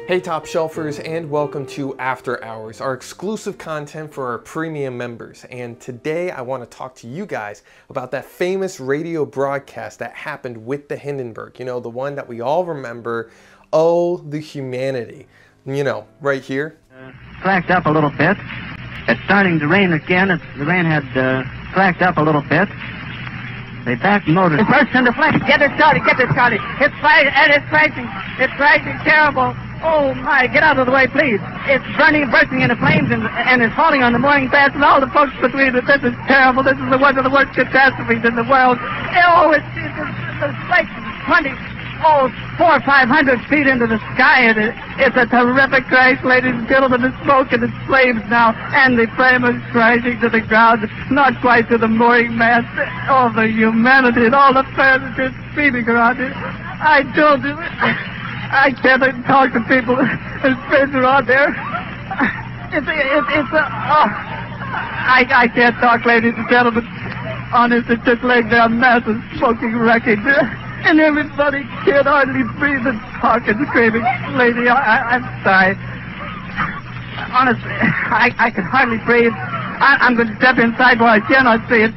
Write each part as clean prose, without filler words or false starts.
Hey Top Shelfers, and welcome to After Hours, our exclusive content for our premium members. And today I want to talk to you guys about that famous radio broadcast that happened with the Hindenburg. You know, the one that we all remember, Oh, the Humanity. You know, right here. Slacked up a little bit. It's starting to rain again. The rain had slacked up a little bit. They backmotored. It burst into flames. Get it started. It's flashing. It's flashing terrible. Oh my, get out of the way, please. It's bursting into flames, and it's falling on the mooring mast and all the folks between it. This is terrible. This is one of the worst catastrophes in the world. Oh, it's like 400 or 500 feet into the sky, and it's a terrific crash, ladies and gentlemen. The smoke and the flames now, and the flame is crashing to the ground, not quite to the mooring mast. All the humanity and all the fans are just screaming around it. I told you, I can't talk to people. There's friends around there. I can't talk, ladies and gentlemen. Honest, it's just laying there, a massive smoking wreckage. And everybody can't hardly breathe and talk and screaming. Lady, I'm sorry. Honestly, I can hardly breathe. I'm going to step inside where I cannot see it.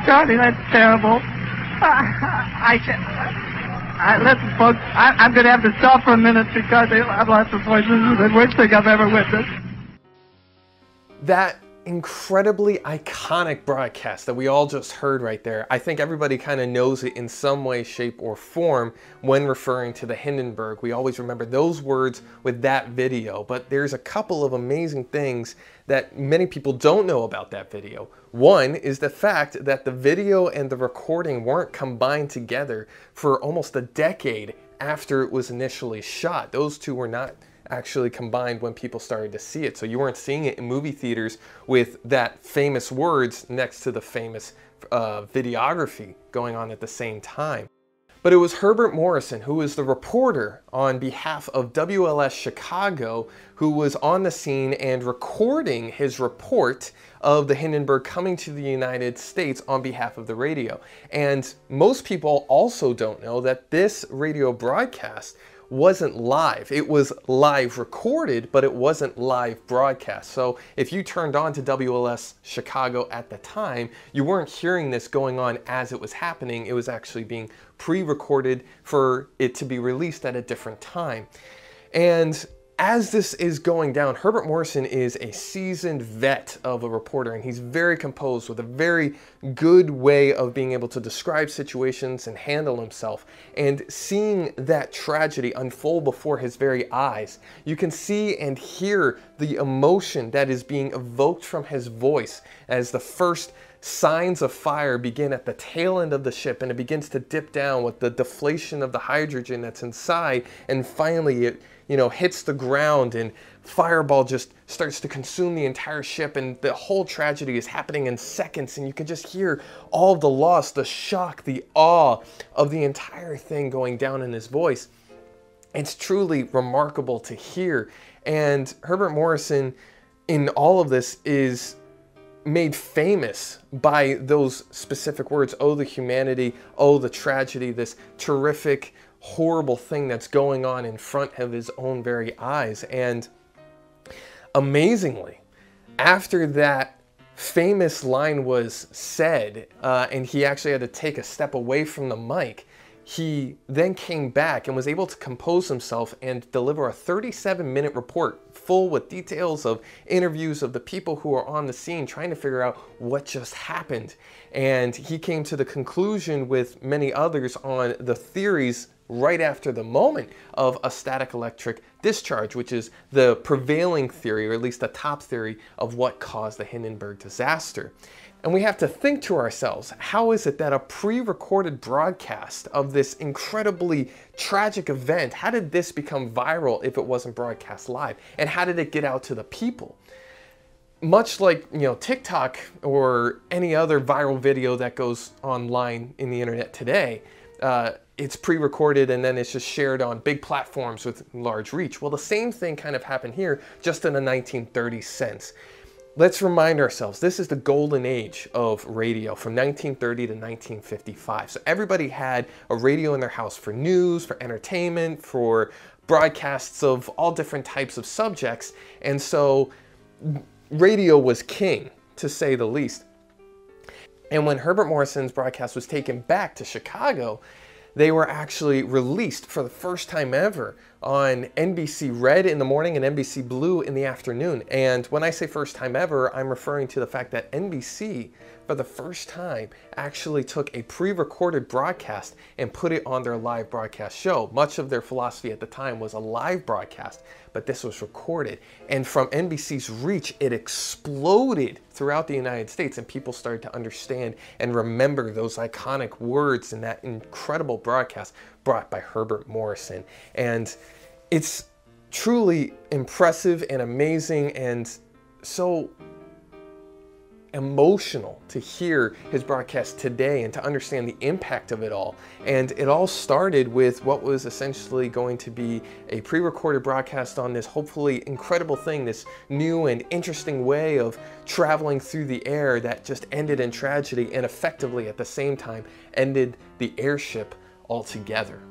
Charlie, that's terrible. Listen, folks, I'm going to have to stop for a minute because I've lost the voice. This is the worst thing I've ever witnessed. That incredibly iconic broadcast that we all just heard right there, I think everybody kind of knows it in some way, shape, or form when referring to the Hindenburg. We always remember those words with that video, but there's a couple of amazing things that many people don't know about that video. One is the fact that the video and the recording weren't combined together for almost a decade after it was initially shot. Those two were not actually combined when people started to see it. So you weren't seeing it in movie theaters with that famous words next to the famous videography going on at the same time. But it was Herbert Morrison, who was the reporter on behalf of WLS Chicago, who was on the scene and recording his report of the Hindenburg coming to the United States on behalf of the radio. And most people also don't know that this radio broadcast wasn't live. It was live recorded, but it wasn't live broadcast. So if you turned on to WLS Chicago at the time, you weren't hearing this going on as it was happening. It was actually being pre-recorded for it to be released at a different time. And as this is going down, Herbert Morrison is a seasoned vet of a reporter, and he's very composed with a very good way of being able to describe situations and handle himself. And seeing that tragedy unfold before his very eyes, you can see and hear the emotion that is being evoked from his voice as the first signs of fire begin at the tail end of the ship, and it begins to dip down with the deflation of the hydrogen that's inside, and finally it hits the ground, and fireball just starts to consume the entire ship, and the whole tragedy is happening in seconds, and you can just hear all the loss, the shock, the awe of the entire thing going down in his voice. It's truly remarkable to hear. And Herbert Morrison in all of this is made famous by those specific words, oh the humanity, oh the tragedy, this terrific, horrible thing that's going on in front of his own very eyes. And amazingly, after that famous line was said, and he actually had to take a step away from the mic, he then came back and was able to compose himself and deliver a 37-minute report full with details of interviews of the people who are on the scene trying to figure out what just happened. And he came to the conclusion with many others on the theories right after the moment of a static electric discharge, which is the prevailing theory, or at least the top theory, of what caused the Hindenburg disaster. And we have to think to ourselves, how is it that a pre-recorded broadcast of this incredibly tragic event, how did this become viral if it wasn't broadcast live? And how did it get out to the people? Much like, TikTok or any other viral video that goes online in the internet today, it's pre-recorded and then it's just shared on big platforms with large reach. Well, the same thing kind of happened here, just in the 1930s sense. Let's remind ourselves, this is the golden age of radio from 1930 to 1955. So everybody had a radio in their house for news, for entertainment, for broadcasts of all different types of subjects. And so radio was king, to say the least. And when Herbert Morrison's broadcast was taken back to Chicago, they were actually released for the first time ever on NBC Red in the morning and NBC Blue in the afternoon. And when I say first time ever, I'm referring to the fact that NBC, for the first time, actually took a pre-recorded broadcast and put it on their live broadcast show. Much of their philosophy at the time was a live broadcast, but this was recorded. And from NBC's reach, it exploded throughout the United States, and people started to understand and remember those iconic words in that incredible broadcast brought by Herbert Morrison. And it's truly impressive and amazing and so emotional to hear his broadcast today and to understand the impact of it all. And it all started with what was essentially going to be a pre-recorded broadcast on this hopefully incredible thing, this new and interesting way of traveling through the air that just ended in tragedy and effectively at the same time ended the airship altogether.